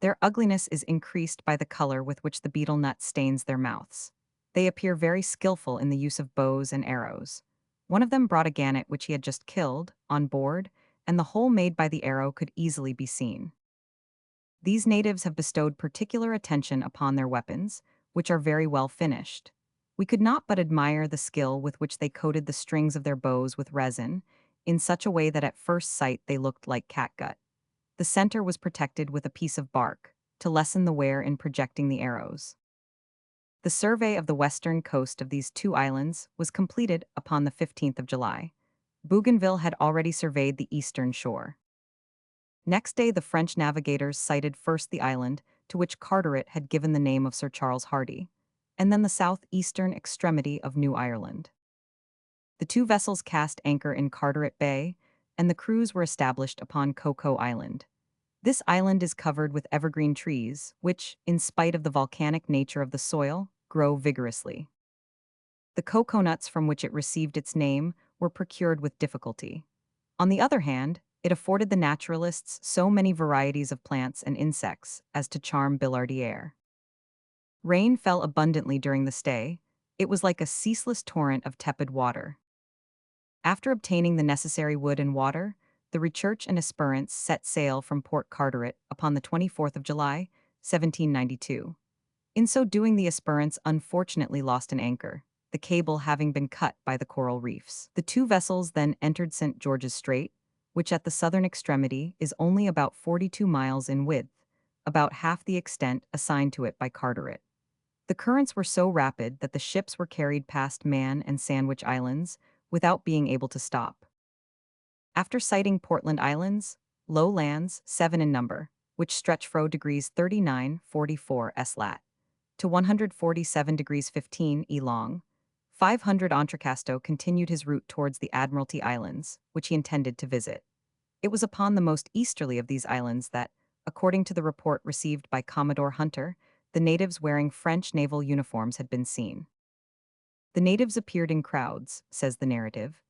Their ugliness is increased by the color with which the beetle nut stains their mouths. They appear very skillful in the use of bows and arrows. One of them brought a gannet which he had just killed, on board, and the hole made by the arrow could easily be seen. These natives have bestowed particular attention upon their weapons, which are very well finished. We could not but admire the skill with which they coated the strings of their bows with resin, in such a way that at first sight they looked like catgut. The center was protected with a piece of bark, to lessen the wear in projecting the arrows. The survey of the western coast of these two islands was completed upon the 15th of July. Bougainville had already surveyed the eastern shore. Next day the French navigators sighted first the island, to which Carteret had given the name of Sir Charles Hardy, and then the southeastern extremity of New Ireland. The two vessels cast anchor in Carteret Bay, and the crews were established upon Coco Island. This island is covered with evergreen trees, which, in spite of the volcanic nature of the soil, grow vigorously. The coconuts from which it received its name were procured with difficulty. On the other hand, it afforded the naturalists so many varieties of plants and insects as to charm Billardière. Rain fell abundantly during the stay. It was like a ceaseless torrent of tepid water. After obtaining the necessary wood and water, the Recherche and Esperance set sail from Port Carteret upon the 24th of July, 1792. In so doing, the Esperance unfortunately lost an anchor, the cable having been cut by the coral reefs. The two vessels then entered St. George's Strait, which at the southern extremity is only about 42 miles in width, about half the extent assigned to it by Carteret. The currents were so rapid that the ships were carried past Man and Sandwich Islands without being able to stop. After sighting Portland Islands, low lands, 7 in number, which stretch fro degrees 39:44 s lat to 147 degrees 15 e long, 500 Entrecasteaux continued his route towards the Admiralty Islands, which he intended to visit. It was upon the most easterly of these islands that, according to the report received by Commodore Hunter, the natives wearing French naval uniforms had been seen. The natives appeared in crowds, says the narrative.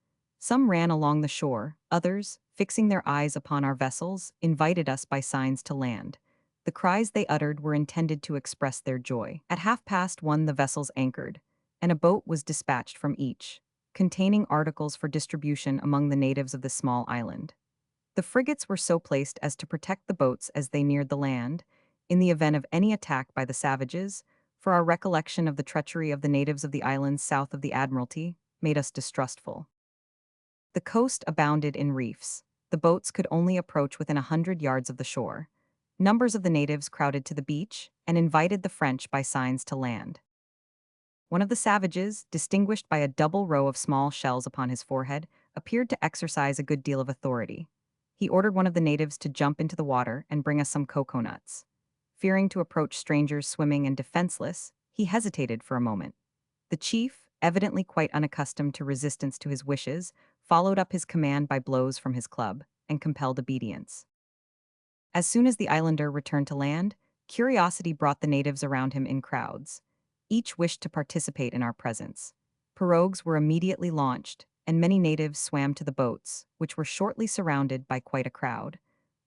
Some ran along the shore, others, fixing their eyes upon our vessels, invited us by signs to land. The cries they uttered were intended to express their joy. At 1:30 the vessels anchored, and a boat was dispatched from each, containing articles for distribution among the natives of the small island. The frigates were so placed as to protect the boats as they neared the land, in the event of any attack by the savages, for our recollection of the treachery of the natives of the islands south of the Admiralty made us distrustful. The coast abounded in reefs. The boats could only approach within 100 yards of the shore. Numbers of the natives crowded to the beach and invited the French by signs to land. One of the savages, distinguished by a double row of small shells upon his forehead, appeared to exercise a good deal of authority. He ordered one of the natives to jump into the water and bring us some coconuts. Fearing to approach strangers swimming and defenseless, he hesitated for a moment. The chief, evidently quite unaccustomed to resistance to his wishes, followed up his command by blows from his club, and compelled obedience. As soon as the islander returned to land, curiosity brought the natives around him in crowds. Each wished to participate in our presence. Pirogues were immediately launched, and many natives swam to the boats, which were shortly surrounded by quite a crowd.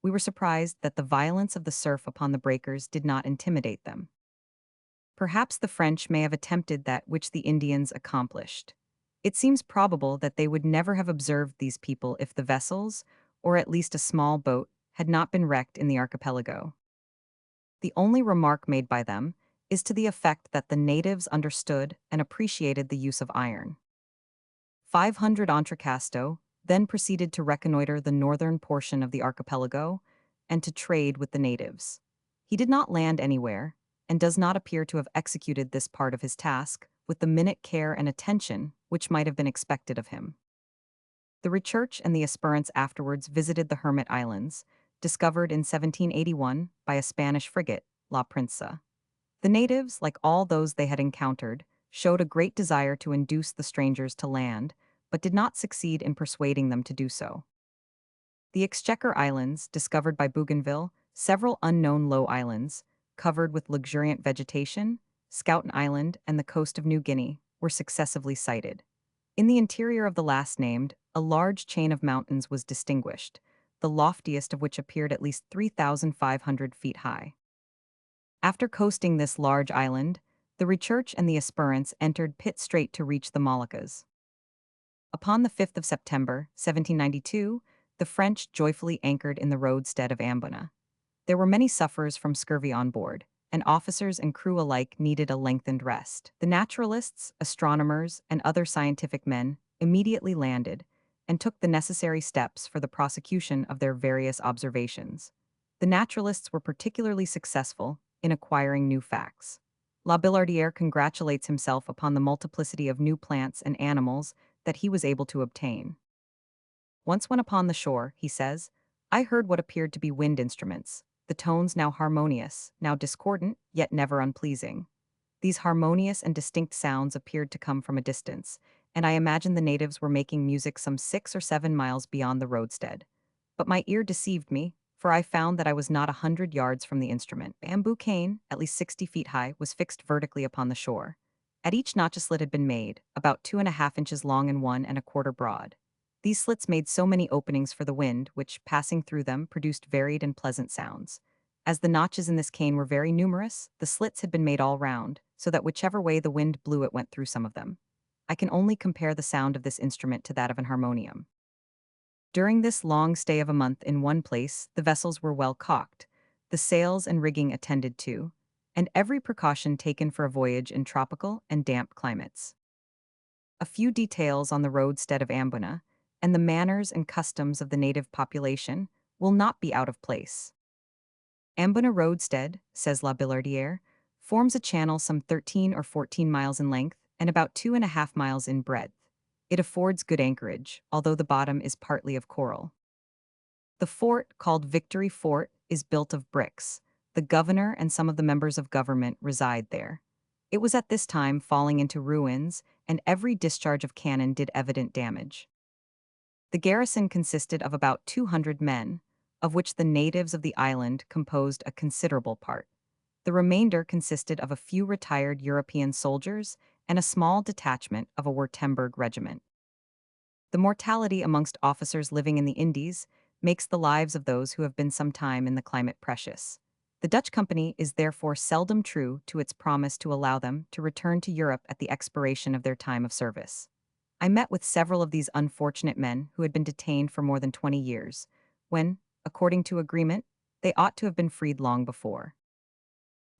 We were surprised that the violence of the surf upon the breakers did not intimidate them. Perhaps the French may have attempted that which the Indians accomplished. It seems probable that they would never have observed these people if the vessels, or at least a small boat, had not been wrecked in the archipelago. The only remark made by them is to the effect that the natives understood and appreciated the use of iron. 500 Entrecasteaux then proceeded to reconnoiter the northern portion of the archipelago and to trade with the natives. He did not land anywhere, and does not appear to have executed this part of his task with the minute care and attention which might have been expected of him. The Recherche and the Esperance afterwards visited the Hermit Islands, discovered in 1781 by a Spanish frigate, La Princesa. The natives, like all those they had encountered, showed a great desire to induce the strangers to land, but did not succeed in persuading them to do so. The Exchequer Islands, discovered by Bougainville, several unknown low islands, covered with luxuriant vegetation, Schouten Island, and the coast of New Guinea, were successively sighted. In the interior of the last named, a large chain of mountains was distinguished, the loftiest of which appeared at least 3,500 feet high. After coasting this large island, the Research and the aspirants entered pit strait to reach the Moluccas. Upon the 5th of September, 1792, the French joyfully anchored in the roadstead of Ambona. There were many sufferers from scurvy on board, and officers and crew alike needed a lengthened rest. The naturalists, astronomers, and other scientific men immediately landed and took the necessary steps for the prosecution of their various observations. The naturalists were particularly successful in acquiring new facts. La Billardière congratulates himself upon the multiplicity of new plants and animals that he was able to obtain. Once when upon the shore, he says, I heard what appeared to be wind instruments, the tones now harmonious, now discordant, yet never unpleasing. These harmonious and distinct sounds appeared to come from a distance, and I imagined the natives were making music some 6 or 7 miles beyond the roadstead. But my ear deceived me, for I found that I was not 100 yards from the instrument. A bamboo cane, at least 60 feet high, was fixed vertically upon the shore. At each notch a slit had been made, about 2.5 inches long and 1.25 broad. These slits made so many openings for the wind, which, passing through them, produced varied and pleasant sounds. As the notches in this cane were very numerous, the slits had been made all round, so that whichever way the wind blew it went through some of them. I can only compare the sound of this instrument to that of an harmonium. During this long stay of a month in one place, the vessels were well caulked, the sails and rigging attended to, and every precaution taken for a voyage in tropical and damp climates. A few details on the roadstead of Ambona, and the manners and customs of the native population, will not be out of place. Ambona roadstead, says La Billardière, forms a channel some 13 or 14 miles in length and about 2.5 miles in breadth. It affords good anchorage, although the bottom is partly of coral. The fort, called Victory Fort, is built of bricks. The governor and some of the members of government reside there. It was at this time falling into ruins, and every discharge of cannon did evident damage. The garrison consisted of about 200 men, of which the natives of the island composed a considerable part. The remainder consisted of a few retired European soldiers and a small detachment of a Württemberg regiment. The mortality amongst officers living in the Indies makes the lives of those who have been some time in the climate precious. The Dutch company is therefore seldom true to its promise to allow them to return to Europe at the expiration of their time of service. I met with several of these unfortunate men who had been detained for more than 20 years, when, according to agreement, they ought to have been freed long before.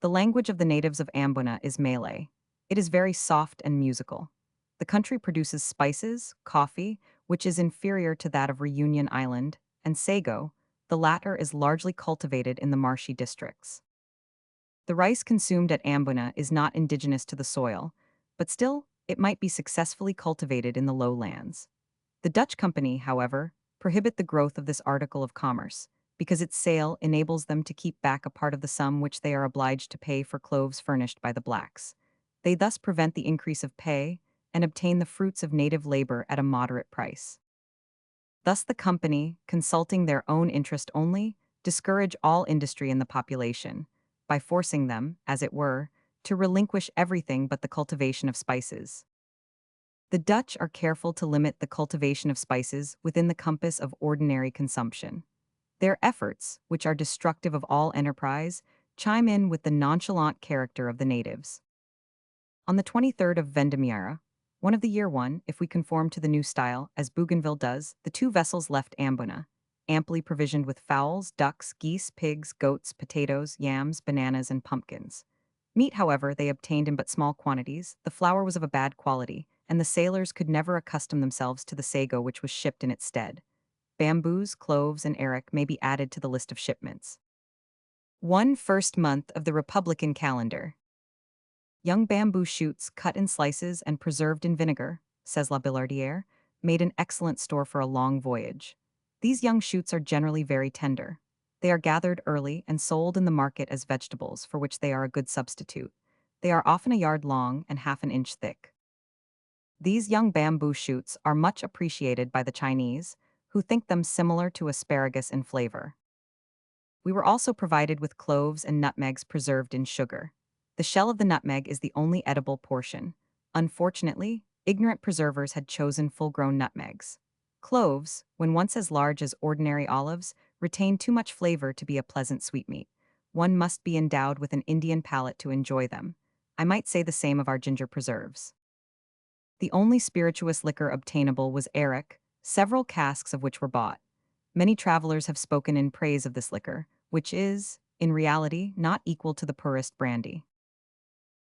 The language of the natives of Ambona is Malay. It is very soft and musical. The country produces spices, coffee, which is inferior to that of Reunion Island, and sago. The latter is largely cultivated in the marshy districts. The rice consumed at Ambona is not indigenous to the soil, but still, it might be successfully cultivated in the lowlands. The Dutch company, however, prohibit the growth of this article of commerce, because its sale enables them to keep back a part of the sum which they are obliged to pay for cloves furnished by the blacks. They thus prevent the increase of pay and obtain the fruits of native labor at a moderate price. Thus the company, consulting their own interest only, discourage all industry in the population, by forcing them, as it were, to relinquish everything but the cultivation of spices. The Dutch are careful to limit the cultivation of spices within the compass of ordinary consumption. Their efforts, which are destructive of all enterprise, chime in with the nonchalant character of the natives. On the 23rd of Vendemiaire, one of the year one, if we conform to the new style, as Bougainville does, the two vessels left Ambona, amply provisioned with fowls, ducks, geese, pigs, goats, potatoes, yams, bananas, and pumpkins. Meat, however, they obtained in but small quantities, the flour was of a bad quality, and the sailors could never accustom themselves to the sago which was shipped in its stead. Bamboos, cloves, and arrack may be added to the list of shipments. 1 first month of the Republican calendar. Young bamboo shoots cut in slices and preserved in vinegar, says La Billardière, made an excellent store for a long voyage. These young shoots are generally very tender. They are gathered early and sold in the market as vegetables, for which they are a good substitute. They are often a yard long and half an inch thick. These young bamboo shoots are much appreciated by the Chinese, who think them similar to asparagus in flavor. We were also provided with cloves and nutmegs preserved in sugar. The shell of the nutmeg is the only edible portion. Unfortunately, ignorant preservers had chosen full-grown nutmegs. Cloves, when once as large as ordinary olives, retain too much flavor to be a pleasant sweetmeat. one must be endowed with an Indian palate to enjoy them. I might say the same of our ginger preserves. The only spirituous liquor obtainable was arrack, several casks of which were bought. Many travelers have spoken in praise of this liquor, which is, in reality, not equal to the purest brandy.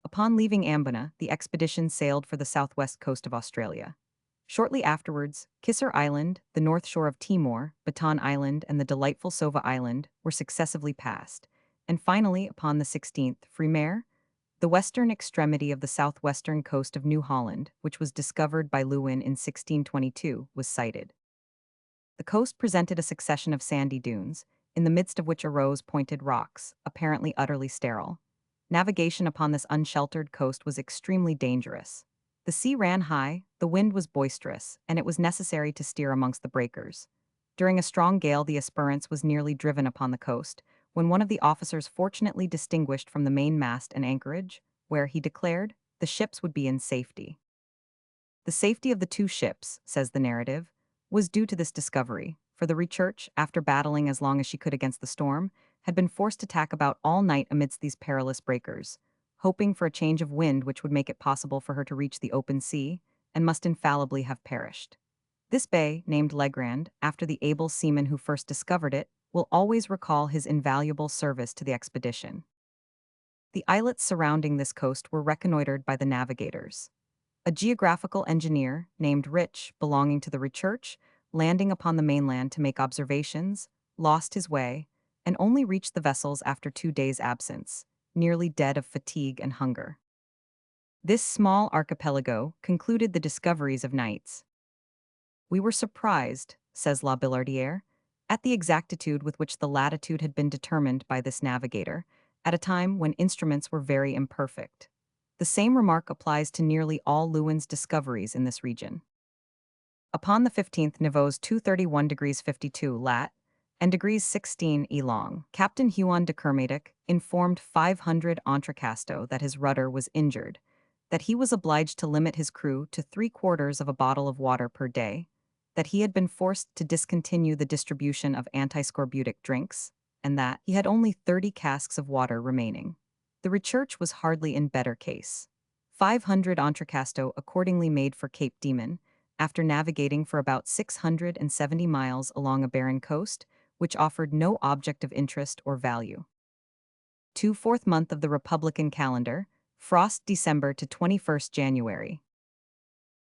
Upon leaving Ambona, the expedition sailed for the southwest coast of Australia. Shortly afterwards, Kisser Island, the north shore of Timor, Baton Island, and the delightful Sova Island were successively passed, and finally, upon the 16th, Frimaire, the western extremity of the southwestern coast of New Holland, which was discovered by Lewin in 1622, was sighted. The coast presented a succession of sandy dunes, in the midst of which arose pointed rocks, apparently utterly sterile. Navigation upon this unsheltered coast was extremely dangerous. The sea ran high, the wind was boisterous, and it was necessary to steer amongst the breakers. During a strong gale, the Esperance was nearly driven upon the coast, when one of the officers fortunately distinguished from the main mast an anchorage, where, he declared, the ships would be in safety. The safety of the two ships, says the narrative, was due to this discovery, for the Research, after battling as long as she could against the storm, had been forced to tack about all night amidst these perilous breakers, hoping for a change of wind which would make it possible for her to reach the open sea, and must infallibly have perished. This bay, named Legrand, after the able seaman who first discovered it, will always recall his invaluable service to the expedition. The islets surrounding this coast were reconnoitered by the navigators. A geographical engineer, named Rich, belonging to the Research, landing upon the mainland to make observations, lost his way, and only reached the vessels after 2 days' absence, nearly dead of fatigue and hunger. This small archipelago concluded the discoveries of knights. We were surprised, says La Billardière, at the exactitude with which the latitude had been determined by this navigator, at a time when instruments were very imperfect. The same remark applies to nearly all Lewin's discoveries in this region. Upon the 15th, Nivô's 231 degrees 52 lat. And degrees 16 e long, Captain Huon de Kermadec informed 500 Entrecasteaux that his rudder was injured, that he was obliged to limit his crew to 3/4 of a bottle of water per day, that he had been forced to discontinue the distribution of antiscorbutic drinks, and that he had only 30 casks of water remaining. The Research was hardly in better case. 500 Entrecasteaux accordingly made for Cape Demon, after navigating for about 670 miles along a barren coast, which offered no object of interest or value. 4th month of the Republican calendar, frost December to 21st January.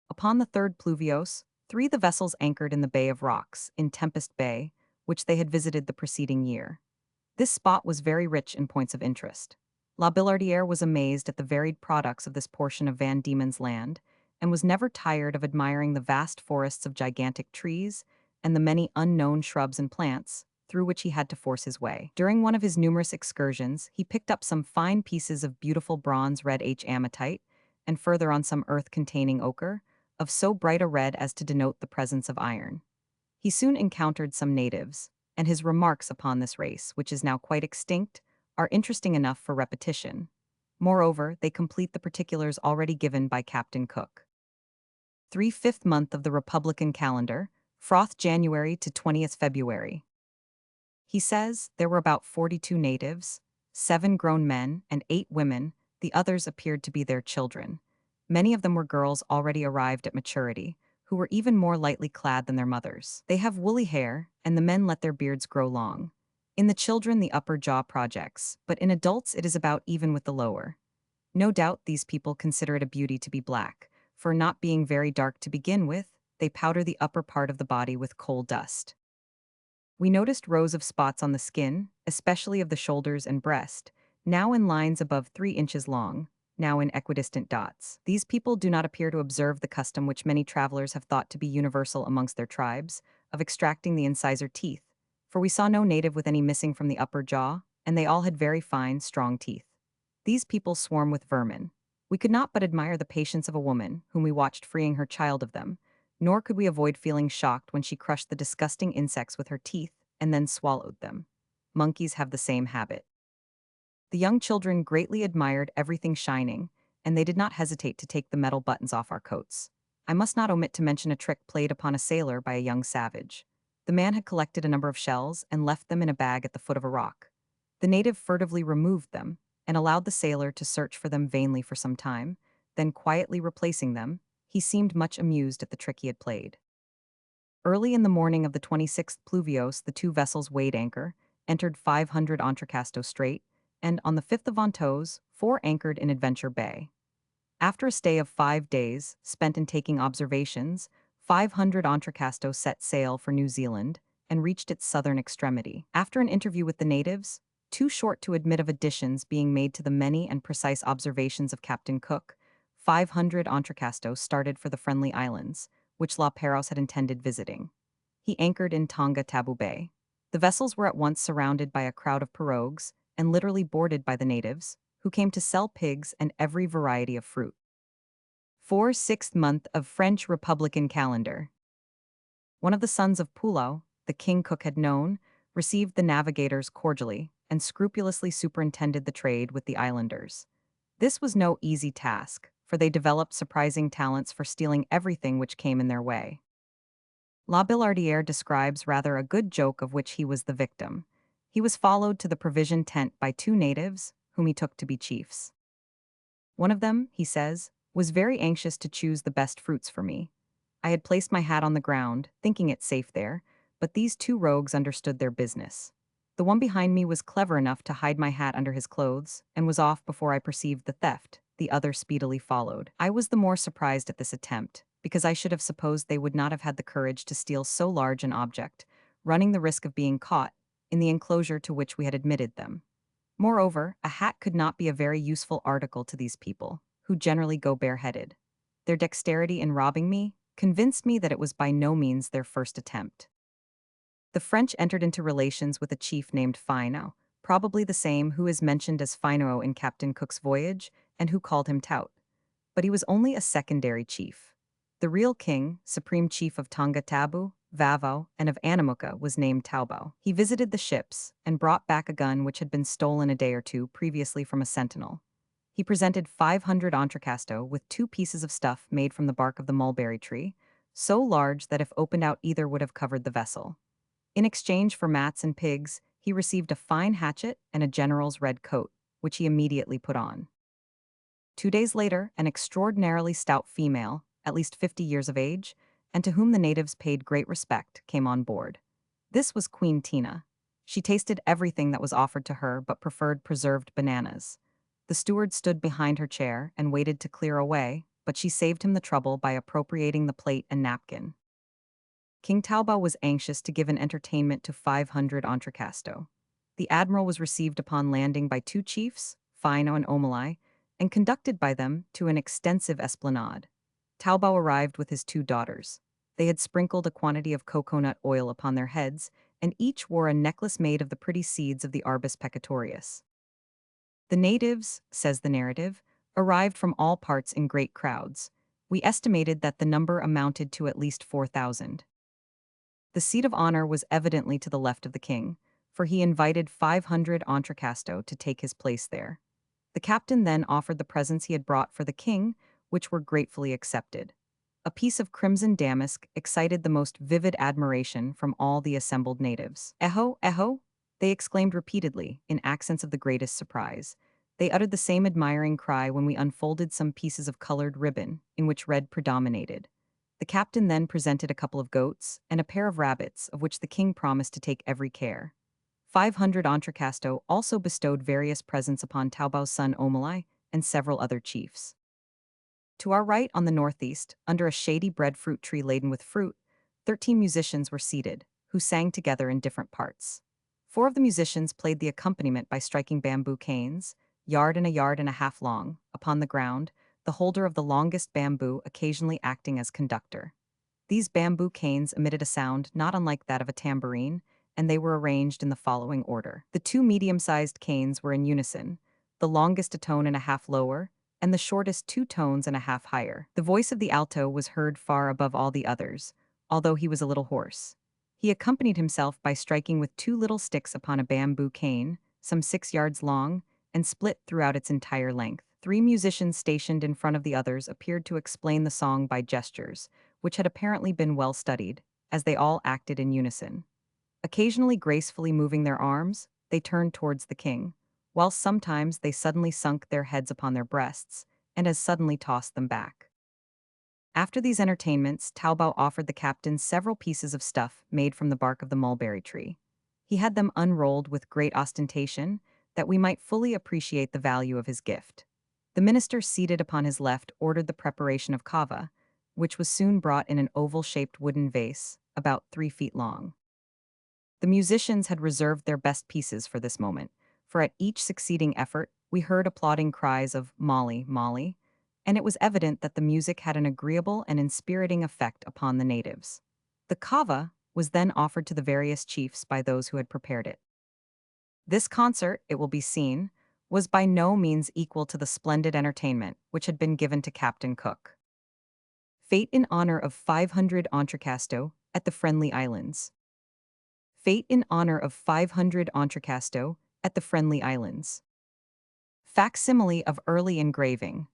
Upon the 3rd Pluviose, 3 the vessels anchored in the Bay of Rocks, in Tempest Bay, which they had visited the preceding year. This spot was very rich in points of interest. La Billardière was amazed at the varied products of this portion of Van Diemen's Land, and was never tired of admiring the vast forests of gigantic trees and the many unknown shrubs and plants through which he had to force his way. During one of his numerous excursions, he picked up some fine pieces of beautiful bronze red amatite, and further on some earth-containing ochre, of so bright a red as to denote the presence of iron. He soon encountered some natives, and his remarks upon this race, which is now quite extinct, are interesting enough for repetition. Moreover, they complete the particulars already given by Captain Cook. 5th month of the Republican calendar, froth January to 20th February. He says there were about 42 natives, 7 grown men and 8 women, the others appeared to be their children. Many of them were girls already arrived at maturity, who were even more lightly clad than their mothers. They have woolly hair, and the men let their beards grow long. In the children the upper jaw projects, but in adults it is about even with the lower. No doubt these people consider it a beauty to be black, for not being very dark to begin with, they powder the upper part of the body with coal dust. We noticed rows of spots on the skin, especially of the shoulders and breast, now in lines above 3 inches long, now in equidistant dots. These people do not appear to observe the custom which many travelers have thought to be universal amongst their tribes, of extracting the incisor teeth, for we saw no native with any missing from the upper jaw, and they all had very fine, strong teeth. These people swarm with vermin. We could not but admire the patience of a woman, whom we watched freeing her child of them, nor could we avoid feeling shocked when she crushed the disgusting insects with her teeth and then swallowed them. Monkeys have the same habit. The young children greatly admired everything shining, and they did not hesitate to take the metal buttons off our coats. I must not omit to mention a trick played upon a sailor by a young savage. The man had collected a number of shells and left them in a bag at the foot of a rock. The native furtively removed them and allowed the sailor to search for them vainly for some time, then quietly replacing them. He seemed much amused at the trick he had played. Early in the morning of the 26th Pluvios, the two vessels weighed anchor, entered 500 Entrecasto Strait, and on the 5th of Ventose, four anchored in Adventure Bay. After a stay of 5 days, spent in taking observations, 500 Entrecasto set sail for New Zealand and reached its southern extremity. After an interview with the natives, too short to admit of additions being made to the many and precise observations of Captain Cook, 500 Entrecasto started for the Friendly Islands, which La Perouse had intended visiting. He anchored in Tonga Tabou Bay. The vessels were at once surrounded by a crowd of pirogues and literally boarded by the natives, who came to sell pigs and every variety of fruit. 6th month of French Republican calendar. One of the sons of Pulao, the king Cook had known, received the navigators cordially and scrupulously superintended the trade with the islanders. This was no easy task, for they developed surprising talents for stealing everything which came in their way. La Billardière describes rather a good joke of which he was the victim. He was followed to the provision tent by two natives, whom he took to be chiefs. One of them, he says, was very anxious to choose the best fruits for me. I had placed my hat on the ground, thinking it safe there, but these two rogues understood their business. The one behind me was clever enough to hide my hat under his clothes, and was off before I perceived the theft. The other speedily followed. I was the more surprised at this attempt, because I should have supposed they would not have had the courage to steal so large an object, running the risk of being caught, in the enclosure to which we had admitted them. Moreover, a hat could not be a very useful article to these people, who generally go bareheaded. Their dexterity in robbing me convinced me that it was by no means their first attempt. The French entered into relations with a chief named Fino, probably the same who is mentioned as Fino in Captain Cook's voyage, and who called him Tout. But he was only a secondary chief. The real king, supreme chief of Tonga Tabou, Vavo, and of Anamuka, was named Taubao. He visited the ships and brought back a gun which had been stolen a day or two previously from a sentinel. He presented 500 Entrecasto with two pieces of stuff made from the bark of the mulberry tree, so large that if opened out either would have covered the vessel. In exchange for mats and pigs, he received a fine hatchet and a general's red coat, which he immediately put on. 2 days later, an extraordinarily stout female, at least 50 years of age, and to whom the natives paid great respect, came on board. This was Queen Tina. She tasted everything that was offered to her but preferred preserved bananas. The steward stood behind her chair and waited to clear away, but she saved him the trouble by appropriating the plate and napkin. King Taubao was anxious to give an entertainment to 500 Entrecasto. The admiral was received upon landing by two chiefs, Fino and Omalai, and conducted by them to an extensive esplanade. Taubao arrived with his two daughters. They had sprinkled a quantity of coconut oil upon their heads, and each wore a necklace made of the pretty seeds of the Arbus pecatorius. The natives, says the narrative, arrived from all parts in great crowds. We estimated that the number amounted to at least 4,000. The seat of honor was evidently to the left of the king, for he invited 500 Entrecasto to take his place there. The captain then offered the presents he had brought for the king, which were gratefully accepted. A piece of crimson damask excited the most vivid admiration from all the assembled natives. "Eho, eho!" they exclaimed repeatedly, in accents of the greatest surprise. They uttered the same admiring cry when we unfolded some pieces of colored ribbon, in which red predominated. The captain then presented a couple of goats and a pair of rabbits, of which the king promised to take every care. 500 Entrecasto also bestowed various presents upon Taubao's son Omalai and several other chiefs. To our right on the northeast, under a shady breadfruit tree laden with fruit, 13 musicians were seated, who sang together in different parts. 4 of the musicians played the accompaniment by striking bamboo canes, yard and a half long, upon the ground, the holder of the longest bamboo occasionally acting as conductor. These bamboo canes emitted a sound not unlike that of a tambourine, and they were arranged in the following order. The 2 medium-sized canes were in unison, the longest a tone and a half lower, and the shortest 2 tones and a half higher. The voice of the alto was heard far above all the others, although he was a little hoarse. He accompanied himself by striking with 2 little sticks upon a bamboo cane, some 6 yards long, and split throughout its entire length. 3 musicians stationed in front of the others appeared to explain the song by gestures, which had apparently been well studied, as they all acted in unison. Occasionally gracefully moving their arms, they turned towards the king, while sometimes they suddenly sunk their heads upon their breasts, and as suddenly tossed them back. After these entertainments, Taobao offered the captain several pieces of stuff made from the bark of the mulberry tree. He had them unrolled with great ostentation, that we might fully appreciate the value of his gift. The minister seated upon his left ordered the preparation of kava, which was soon brought in an oval-shaped wooden vase, about 3 feet long. The musicians had reserved their best pieces for this moment, for at each succeeding effort we heard applauding cries of "Molly, Molly," and it was evident that the music had an agreeable and inspiriting effect upon the natives. The kava was then offered to the various chiefs by those who had prepared it. This concert, it will be seen, was by no means equal to the splendid entertainment which had been given to Captain Cook. Fate in honor of 500 Entrecasteaux at the Friendly Islands. Fate in honor of 500 Entrecasteaux at the Friendly Islands. Facsimile of early engraving.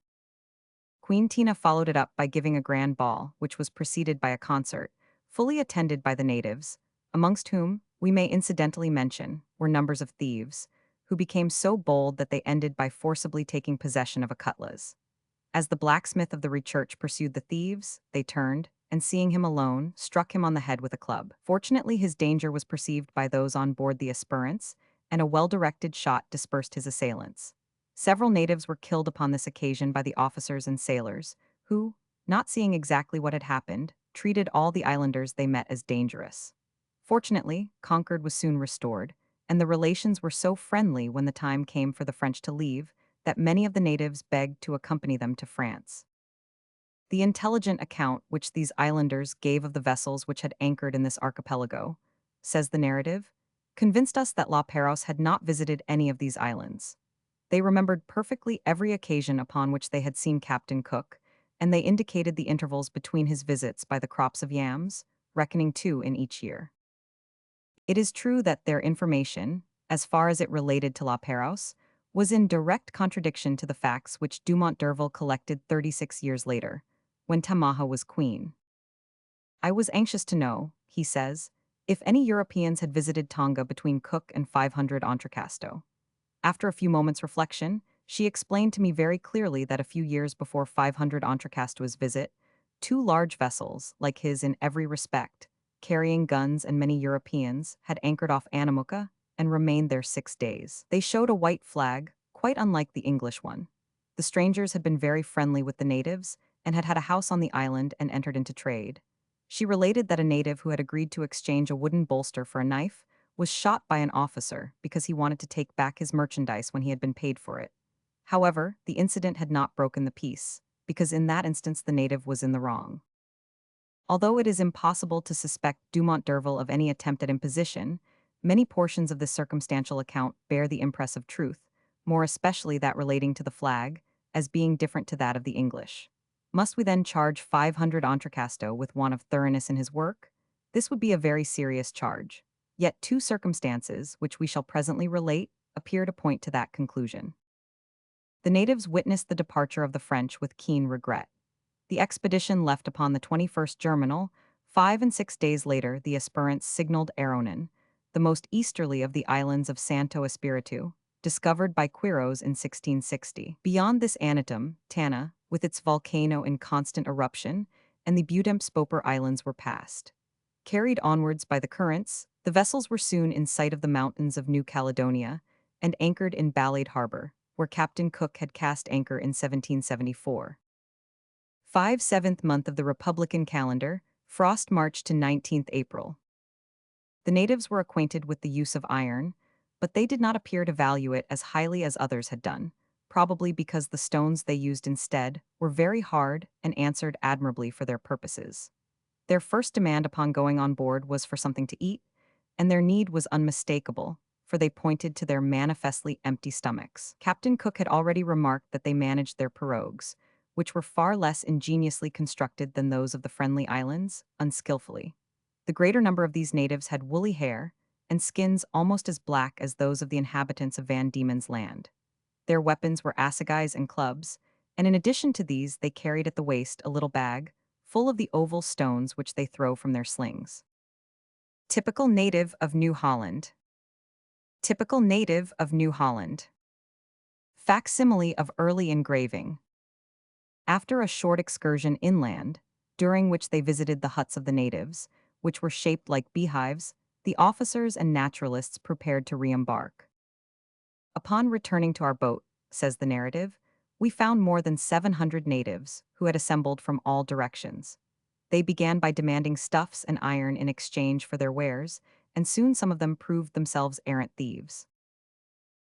Queen Tina followed it up by giving a grand ball, which was preceded by a concert, fully attended by the natives, amongst whom, we may incidentally mention, were numbers of thieves, who became so bold that they ended by forcibly taking possession of a cutlass. As the blacksmith of the rechurch pursued the thieves, they turned, and seeing him alone, struck him on the head with a club. Fortunately, his danger was perceived by those on board the Esperance, and a well-directed shot dispersed his assailants. Several natives were killed upon this occasion by the officers and sailors, who, not seeing exactly what had happened, treated all the islanders they met as dangerous. Fortunately, Concord was soon restored, and the relations were so friendly when the time came for the French to leave that many of the natives begged to accompany them to France. The intelligent account which these islanders gave of the vessels which had anchored in this archipelago, says the narrative, convinced us that La Perouse had not visited any of these islands. They remembered perfectly every occasion upon which they had seen Captain Cook, and they indicated the intervals between his visits by the crops of yams, reckoning 2 in each year. It is true that their information, as far as it related to La Perouse, was in direct contradiction to the facts which Dumont d'Urville collected 36 years later, when Tamaha was queen. I was anxious to know, he says, if any Europeans had visited Tonga between Cook and 500 Entrecasteaux. After a few moments' reflection, she explained to me very clearly that a few years before 500 Entrecasteaux's visit, 2 large vessels, like his in every respect, carrying guns and many Europeans, had anchored off Anamuka and remained there 6 days. They showed a white flag, quite unlike the English one. The strangers had been very friendly with the natives and had had a house on the island and entered into trade. She related that a native who had agreed to exchange a wooden bolster for a knife was shot by an officer because he wanted to take back his merchandise when he had been paid for it. However, the incident had not broken the peace, because in that instance the native was in the wrong. Although it is impossible to suspect Dumont d'Urville of any attempt at imposition, many portions of this circumstantial account bear the impress of truth, more especially that relating to the flag, as being different to that of the English. Must we then charge 500 Entrecasteaux with want of thoroughness in his work? This would be a very serious charge. Yet 2 circumstances, which we shall presently relate, appear to point to that conclusion. The natives witnessed the departure of the French with keen regret. The expedition left upon the 21st Germinal. 5 and 6 days later, the Esperance signaled Aronin, the most easterly of the islands of Santo Espiritu, discovered by Quiros in 1660. Beyond this Anatum, Tana, with its volcano in constant eruption, and the Budemp-Spoper Islands were passed. Carried onwards by the currents, the vessels were soon in sight of the mountains of New Caledonia and anchored in Balade Harbor, where Captain Cook had cast anchor in 1774. 7th month of the Republican calendar, frost March to 19th April. The natives were acquainted with the use of iron, but they did not appear to value it as highly as others had done, probably because the stones they used instead were very hard and answered admirably for their purposes. Their first demand upon going on board was for something to eat, and their need was unmistakable, for they pointed to their manifestly empty stomachs. Captain Cook had already remarked that they managed their pirogues, which were far less ingeniously constructed than those of the Friendly Islands, unskillfully. The greater number of these natives had woolly hair, and skins almost as black as those of the inhabitants of Van Diemen's Land. Their weapons were assegais and clubs, and in addition to these they carried at the waist a little bag, full of the oval stones which they throw from their slings. Typical native of New Holland. Typical native of New Holland. Facsimile of early engraving. After a short excursion inland, during which they visited the huts of the natives, which were shaped like beehives, the officers and naturalists prepared to re-embark. Upon returning to our boat, says the narrative, we found more than 700 natives who had assembled from all directions. They began by demanding stuffs and iron in exchange for their wares, and soon some of them proved themselves errant thieves.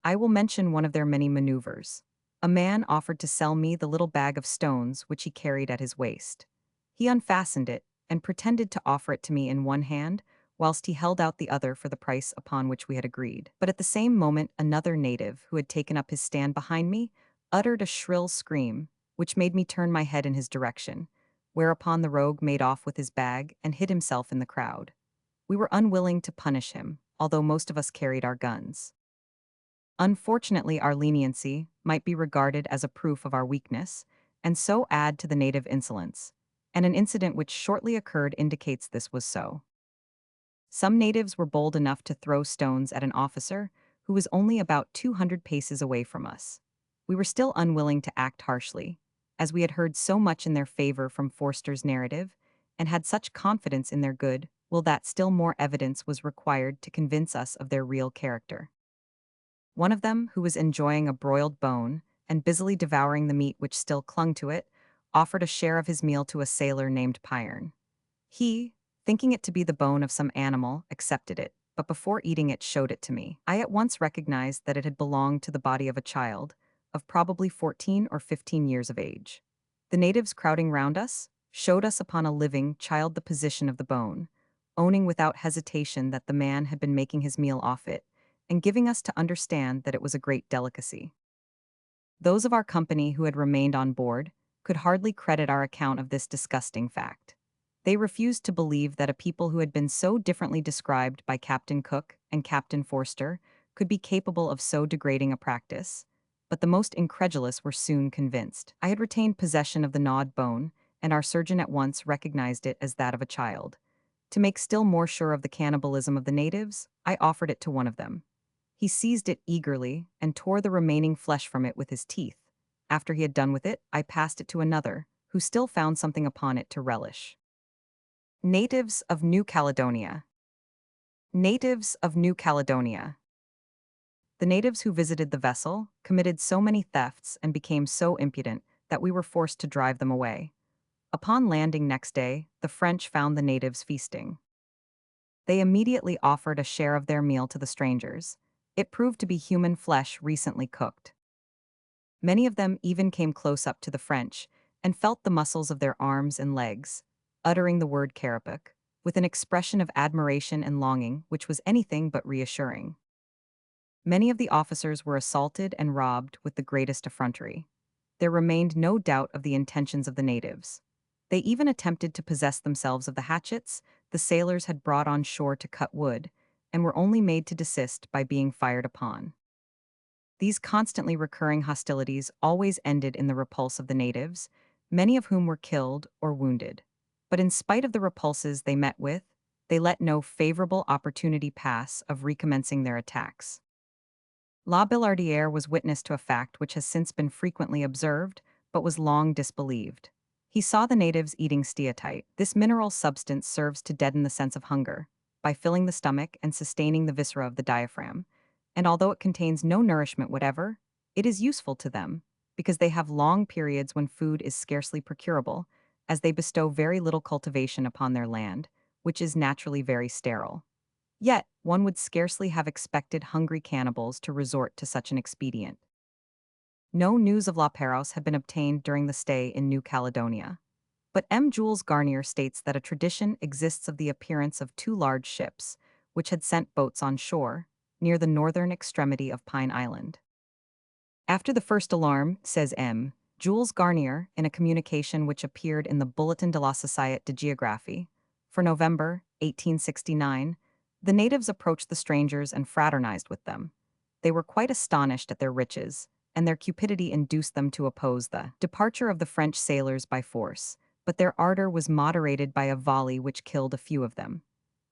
I will mention one of their many maneuvers. A man offered to sell me the little bag of stones which he carried at his waist. He unfastened it and pretended to offer it to me in one hand, whilst he held out the other for the price upon which we had agreed. But at the same moment, another native, who had taken up his stand behind me, uttered a shrill scream, which made me turn my head in his direction, whereupon the rogue made off with his bag and hid himself in the crowd. We were unwilling to punish him, although most of us carried our guns. Unfortunately, our leniency might be regarded as a proof of our weakness, and so add to the native insolence, and an incident which shortly occurred indicates this was so. Some natives were bold enough to throw stones at an officer who was only about 200 paces away from us. We were still unwilling to act harshly, as we had heard so much in their favor from Forster's narrative, and had such confidence in their good will that still more evidence was required to convince us of their real character. One of them, who was enjoying a broiled bone and busily devouring the meat which still clung to it, offered a share of his meal to a sailor named Pyern. He, thinking it to be the bone of some animal, accepted it, but before eating it showed it to me. I at once recognized that it had belonged to the body of a child, of probably 14 or 15 years of age. The natives crowding round us showed us upon a living child the position of the bone, owning without hesitation that the man had been making his meal off it, and giving us to understand that it was a great delicacy. Those of our company who had remained on board could hardly credit our account of this disgusting fact. They refused to believe that a people who had been so differently described by Captain Cook and Captain Forster could be capable of so degrading a practice, but the most incredulous were soon convinced. I had retained possession of the gnawed bone, and our surgeon at once recognized it as that of a child. To make still more sure of the cannibalism of the natives, I offered it to one of them. He seized it eagerly and tore the remaining flesh from it with his teeth. After he had done with it, I passed it to another, who still found something upon it to relish. Natives of New Caledonia. Natives of New Caledonia. The natives who visited the vessel committed so many thefts and became so impudent that we were forced to drive them away. Upon landing next day, the French found the natives feasting. They immediately offered a share of their meal to the strangers. It proved to be human flesh recently cooked. Many of them even came close up to the French and felt the muscles of their arms and legs, uttering the word carapac, with an expression of admiration and longing which was anything but reassuring. Many of the officers were assaulted and robbed with the greatest effrontery. There remained no doubt of the intentions of the natives. They even attempted to possess themselves of the hatchets the sailors had brought on shore to cut wood, and were only made to desist by being fired upon. These constantly recurring hostilities always ended in the repulse of the natives, many of whom were killed or wounded. But in spite of the repulses they met with, they let no favorable opportunity pass of recommencing their attacks. La Billardière was witness to a fact which has since been frequently observed, but was long disbelieved. He saw the natives eating steatite. This mineral substance serves to deaden the sense of hunger, by filling the stomach and sustaining the viscera of the diaphragm, and although it contains no nourishment whatever, it is useful to them, because they have long periods when food is scarcely procurable, as they bestow very little cultivation upon their land, which is naturally very sterile. Yet, one would scarcely have expected hungry cannibals to resort to such an expedient. No news of La Perouse had been obtained during the stay in New Caledonia. But M. Jules Garnier states that a tradition exists of the appearance of two large ships, which had sent boats on shore, near the northern extremity of Pine Island. After the first alarm, says M. Jules Garnier, in a communication which appeared in the Bulletin de la Société de Géographie, for November 1869, the natives approached the strangers and fraternized with them. They were quite astonished at their riches, and their cupidity induced them to oppose the departure of the French sailors by force, but their ardor was moderated by a volley which killed a few of them.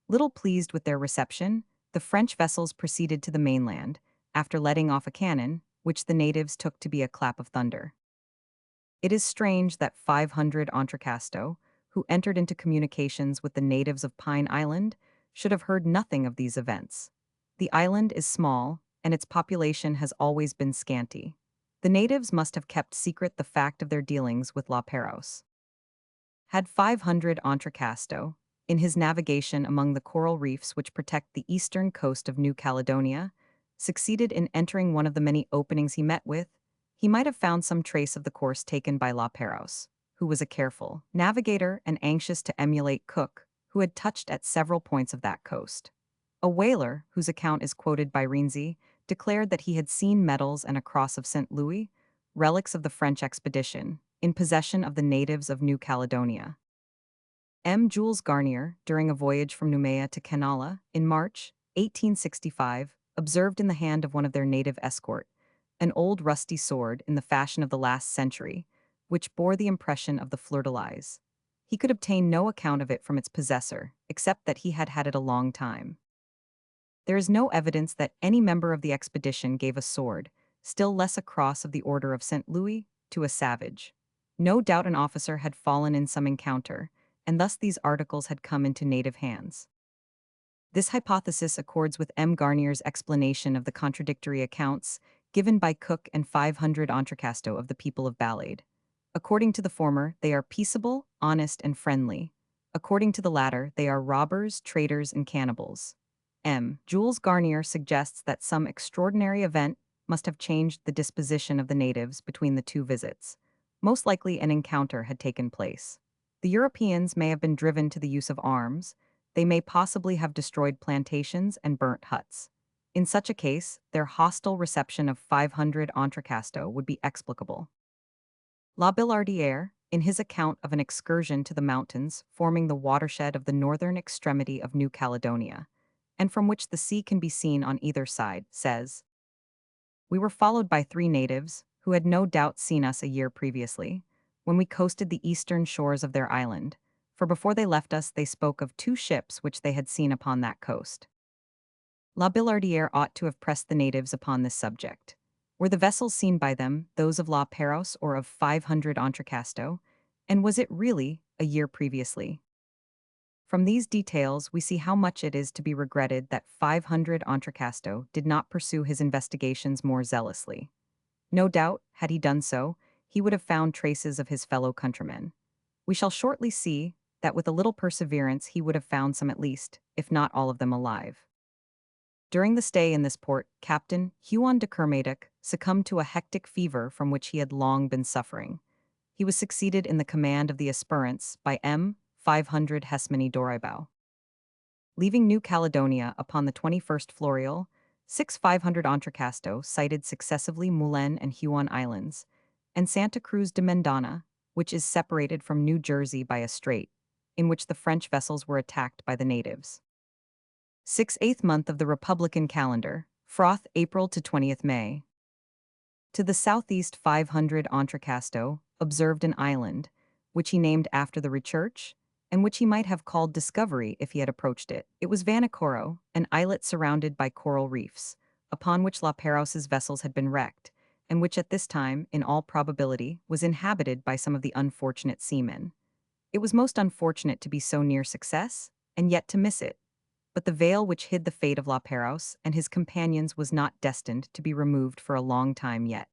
Little pleased with their reception, the the French vessels proceeded to the mainland, after letting off a cannon, which the natives took to be a clap of thunder. It is strange that 500 Entrecasto, who entered into communications with the natives of Pine Island, should have heard nothing of these events. The island is small, and its population has always been scanty. The natives must have kept secret the fact of their dealings with La Perouse. Had 500 Entrecasto, in his navigation among the coral reefs which protect the eastern coast of New Caledonia, succeeded in entering one of the many openings he met with, he might have found some trace of the course taken by La Perouse, who was a careful navigator and anxious to emulate Cook, who had touched at several points of that coast. A whaler, whose account is quoted by Rienzi, declared that he had seen medals and a cross of St. Louis, relics of the French expedition, in possession of the natives of New Caledonia. Jules Garnier, during a voyage from Noumea to Canala, in March 1865, observed in the hand of one of their native escort an old rusty sword in the fashion of the last century, which bore the impression of the fleur-de-lis. He could obtain no account of it from its possessor, except that he had had it a long time. There is no evidence that any member of the expedition gave a sword, still less a cross of the Order of St. Louis, to a savage. No doubt an officer had fallen in some encounter, and thus these articles had come into native hands. This hypothesis accords with M. Garnier's explanation of the contradictory accounts given by Cook and 500 Entrecasto of the people of Balade. According to the former, they are peaceable, honest, and friendly. According to the latter, they are robbers, traitors, and cannibals. Jules Garnier suggests that some extraordinary event must have changed the disposition of the natives between the two visits. Most likely an encounter had taken place. The Europeans may have been driven to the use of arms. They may possibly have destroyed plantations and burnt huts. In such a case, their hostile reception of 500 Entrecasto would be explicable. La Billardière, in his account of an excursion to the mountains forming the watershed of the northern extremity of New Caledonia, and from which the sea can be seen on either side, says, "We were followed by 3 natives, who had no doubt seen us a year previously, when we coasted the eastern shores of their island, for before they left us they spoke of 2 ships which they had seen upon that coast." La Billardière ought to have pressed the natives upon this subject. Were the vessels seen by them those of La Perouse or of 500 Entrecasto, and was it really a year previously? From these details, we see how much it is to be regretted that 500 Entrecasto did not pursue his investigations more zealously. No doubt, had he done so, he would have found traces of his fellow countrymen. We shall shortly see that with a little perseverance he would have found some at least, if not all of them alive. During the stay in this port, Captain Huon de Kermadec succumbed to a hectic fever from which he had long been suffering. He was succeeded in the command of the Esperance by M. 500 Hesmony Doribao. Leaving New Caledonia upon the 21st Floreal, 500 Entrecasto sighted successively Moulin and Huon Islands, and Santa Cruz de Mendana, which is separated from New Jersey by a strait, in which the French vessels were attacked by the natives. 6th month of the Republican calendar, froth April to 20th May. To the southeast 500 Entrecasto observed an island, which he named after the Richurch, and which he might have called Discovery if he had approached it. It was Vanikoro, an islet surrounded by coral reefs, upon which La Perouse's vessels had been wrecked, and which at this time, in all probability, was inhabited by some of the unfortunate seamen. It was most unfortunate to be so near success, and yet to miss it. But the veil which hid the fate of La Perouse and his companions was not destined to be removed for a long time yet.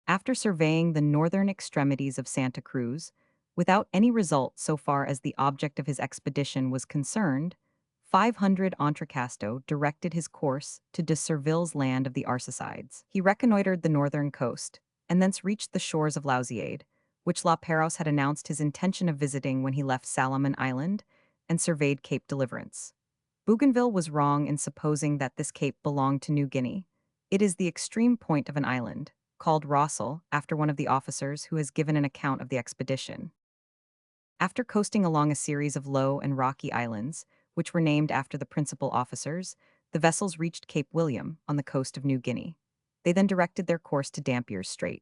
After surveying the northern extremities of Santa Cruz, without any result so far as the object of his expedition was concerned, 500 Entrecasto directed his course to de Surville's land of the Arsacides. He reconnoitered the northern coast, and thence reached the shores of Lausiade, which La Perouse had announced his intention of visiting when he left Salomon Island and surveyed Cape Deliverance. Bougainville was wrong in supposing that this cape belonged to New Guinea. It is the extreme point of an island, called Rossel after one of the officers who has given an account of the expedition. After coasting along a series of low and rocky islands, which were named after the principal officers, the vessels reached Cape William on the coast of New Guinea. They then directed their course to Dampier's Strait.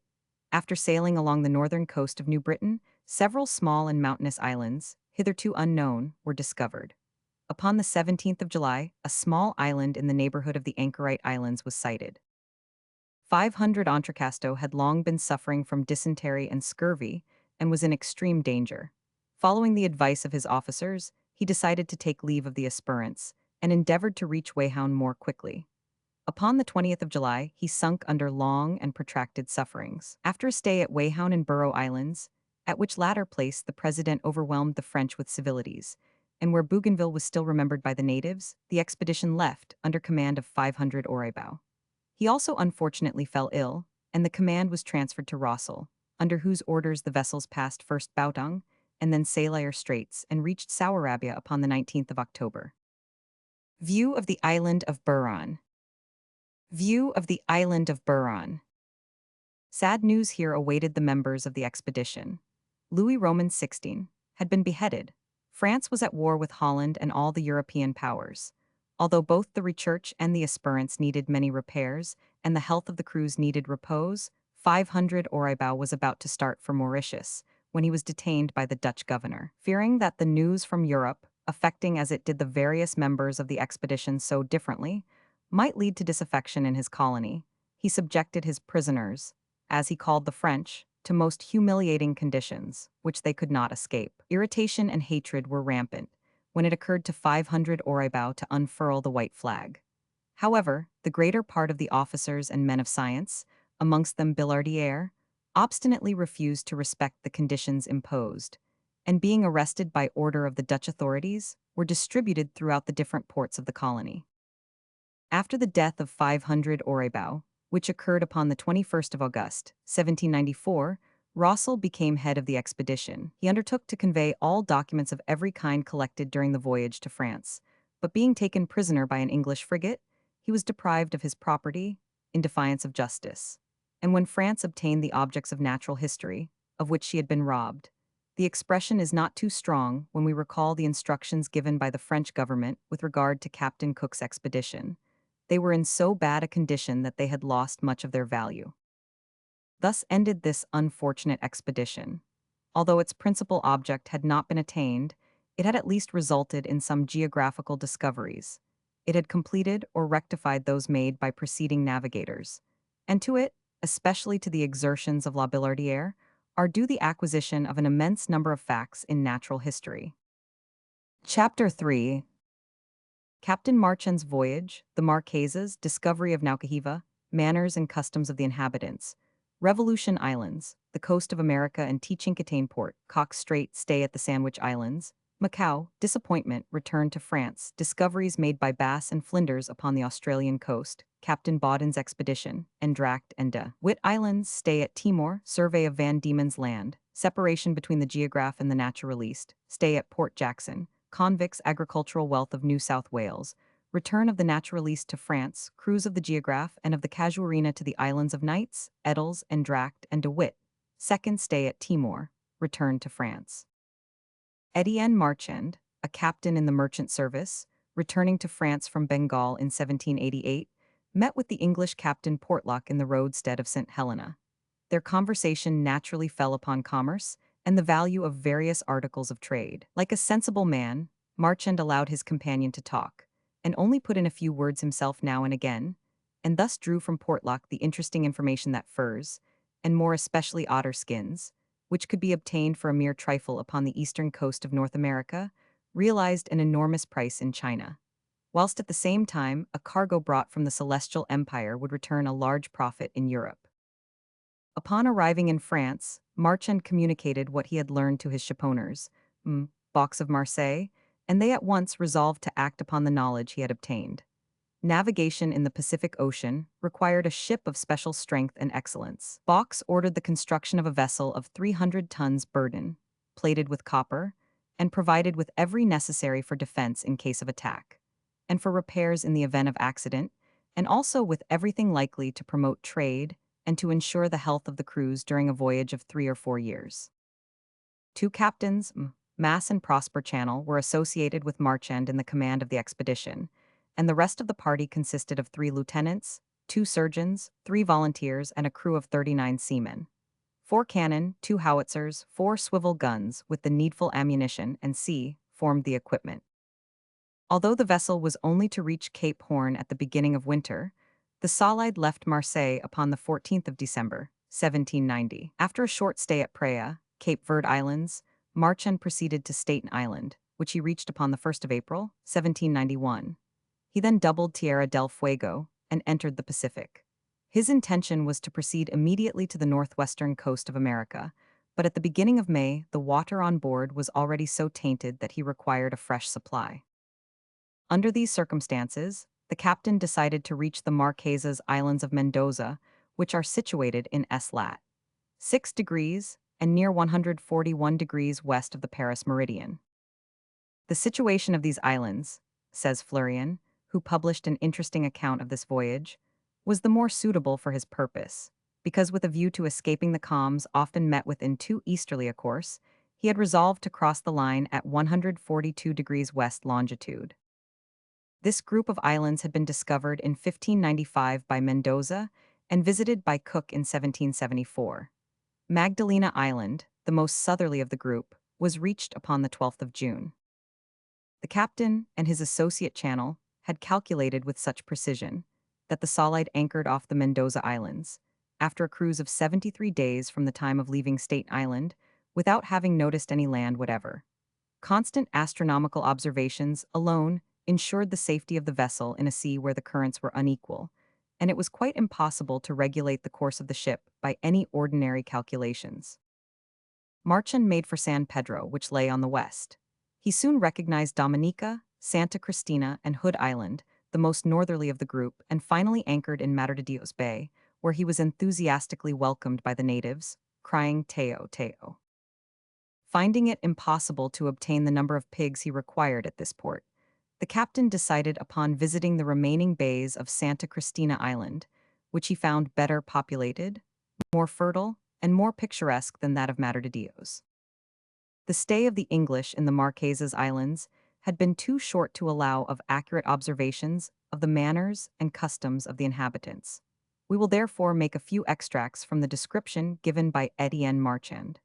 After sailing along the northern coast of New Britain, several small and mountainous islands, hitherto unknown, were discovered. Upon the 17th of July, a small island in the neighborhood of the Anchorite Islands was sighted. 500 Entrecasto had long been suffering from dysentery and scurvy and was in extreme danger. Following the advice of his officers, he decided to take leave of the aspirants and endeavored to reach Weyhound more quickly. Upon the 20th of July, he sunk under long and protracted sufferings. After a stay at Weyhound and Burrow Islands, at which latter place the president overwhelmed the French with civilities, and where Bougainville was still remembered by the natives, the expedition left under command of 500 Oreibao. He also unfortunately fell ill, and the command was transferred to Rossel, under whose orders the vessels passed first Bautang and then Salayer Straits and reached Sauerabia upon the 19th of October. View of the island of Buron. View of the island of Buron. Sad news here awaited the members of the expedition. Louis Roman XVI had been beheaded. France was at war with Holland and all the European powers. Although both the Recherche and the Esperance needed many repairs, and the health of the crews needed repose, 500 Oreibao was about to start for Mauritius, when he was detained by the Dutch governor. Fearing that the news from Europe, affecting as it did the various members of the expedition so differently, might lead to disaffection in his colony, he subjected his prisoners, as he called the French, to most humiliating conditions, which they could not escape. Irritation and hatred were rampant when it occurred to 500 Oreibao to unfurl the white flag. However, the greater part of the officers and men of science, amongst them Billardière, obstinately refused to respect the conditions imposed, and being arrested by order of the Dutch authorities, were distributed throughout the different ports of the colony. After the death of 500 Oreibao, which occurred upon the 21st of August, 1794, Rossel became head of the expedition. He undertook to convey all documents of every kind collected during the voyage to France, but being taken prisoner by an English frigate, he was deprived of his property in defiance of justice. And when France obtained the objects of natural history, of which she had been robbed, the expression is not too strong when we recall the instructions given by the French government with regard to Captain Cook's expedition. They were in so bad a condition that they had lost much of their value. Thus ended this unfortunate expedition. Although its principal object had not been attained, it had at least resulted in some geographical discoveries. It had completed or rectified those made by preceding navigators. And to it, especially to the exertions of La Billardière, are due the acquisition of an immense number of facts in natural history. Chapter 3. Captain Marchand's Voyage, the Marquesas, Discovery of Naukahiva, Manners and Customs of the Inhabitants, Revolution Islands, the coast of America and Tchinkitaine Port, Cox Strait, stay at the Sandwich Islands, Macau, disappointment, return to France, discoveries made by Bass and Flinders upon the Australian coast, Captain Bawden's expedition, Endracht and de Witt Islands, stay at Timor, survey of Van Diemen's Land, separation between the geograph and the naturaliste, stay at Port Jackson, convicts, agricultural wealth of New South Wales, return of the naturaliste to France, cruise of the geograph and of the Casuarina to the islands of Knights, Edels, Endracht and de Witt, second stay at Timor, return to France. Etienne Marchand, a captain in the merchant service, returning to France from Bengal in 1788, met with the English Captain Portlock in the roadstead of St. Helena. Their conversation naturally fell upon commerce and the value of various articles of trade. Like a sensible man, Marchand allowed his companion to talk, and only put in a few words himself now and again, and thus drew from Portlock the interesting information that furs, and more especially otter skins, which could be obtained for a mere trifle upon the eastern coast of North America, realized an enormous price in China, whilst at the same time a cargo brought from the Celestial Empire would return a large profit in Europe. Upon arriving in France, Marchand communicated what he had learned to his shipowners, Box of Marseille, and they at once resolved to act upon the knowledge he had obtained. Navigation in the Pacific Ocean required a ship of special strength and excellence. Box ordered the construction of a vessel of 300 tons burden, plated with copper, and provided with every necessary for defense in case of attack, and for repairs in the event of accident, and also with everything likely to promote trade and to ensure the health of the crews during a voyage of 3 or 4 years. 2 captains, Mass and Prosper Channel, were associated with Marchand in the command of the expedition, and the rest of the party consisted of 3 lieutenants, 2 surgeons, 3 volunteers, and a crew of 39 seamen. 4 cannon, 2 howitzers, 4 swivel guns, with the needful ammunition, and formed the equipment. Although the vessel was only to reach Cape Horn at the beginning of winter, the Solide left Marseille upon the 14th of December, 1790. After a short stay at Praia, Cape Verde Islands, Marchand proceeded to Staten Island, which he reached upon the 1st of April, 1791. He then doubled Tierra del Fuego and entered the Pacific. His intention was to proceed immediately to the northwestern coast of America, but at the beginning of May, the water on board was already so tainted that he required a fresh supply. Under these circumstances, the captain decided to reach the Marquesas Islands of Mendoza, which are situated in S-lat. 6 degrees and near 141 degrees west of the Paris meridian. The situation of these islands, says Florian, who published an interesting account of this voyage, was the more suitable for his purpose, because with a view to escaping the calms often met within too easterly a course, he had resolved to cross the line at 142 degrees west longitude. This group of islands had been discovered in 1595 by Mendoza and visited by Cook in 1774. Magdalena Island, the most southerly of the group, was reached upon the 12th of June. The captain and his associate Channel had calculated with such precision that the Solide anchored off the Mendoza Islands, after a cruise of 73 days from the time of leaving Staten Island, without having noticed any land whatever. Constant astronomical observations alone ensured the safety of the vessel in a sea where the currents were unequal, and it was quite impossible to regulate the course of the ship by any ordinary calculations. Marchand made for San Pedro, which lay on the west. He soon recognized Dominica, Santa Cristina, and Hood Island, the most northerly of the group, and finally anchored in Madre de Dios Bay, where he was enthusiastically welcomed by the natives, crying Teo, Teo. Finding it impossible to obtain the number of pigs he required at this port, the captain decided upon visiting the remaining bays of Santa Cristina Island, which he found better populated, more fertile, and more picturesque than that of Madre de Dios. The stay of the English in the Marquesas Islands had been too short to allow of accurate observations of the manners and customs of the inhabitants. We will therefore make a few extracts from the description given by Etienne Marchand.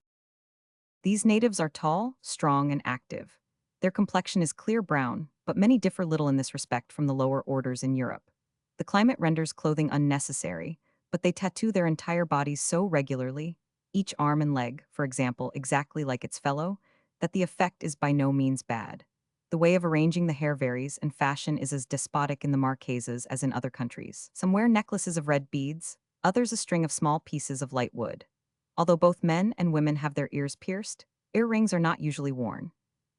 These natives are tall, strong, and active. Their complexion is clear brown, but many differ little in this respect from the lower orders in Europe. The climate renders clothing unnecessary, but they tattoo their entire bodies so regularly, each arm and leg, for example, exactly like its fellow, that the effect is by no means bad. The way of arranging the hair varies, and fashion is as despotic in the Marquesas as in other countries. Some wear necklaces of red beads, others a string of small pieces of light wood. Although both men and women have their ears pierced, earrings are not usually worn.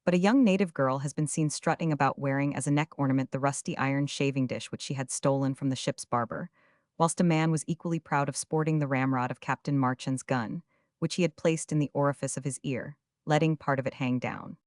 But a young native girl has been seen strutting about wearing as a neck ornament the rusty iron shaving dish which she had stolen from the ship's barber, whilst a man was equally proud of sporting the ramrod of Captain Marchand's gun, which he had placed in the orifice of his ear, letting part of it hang down.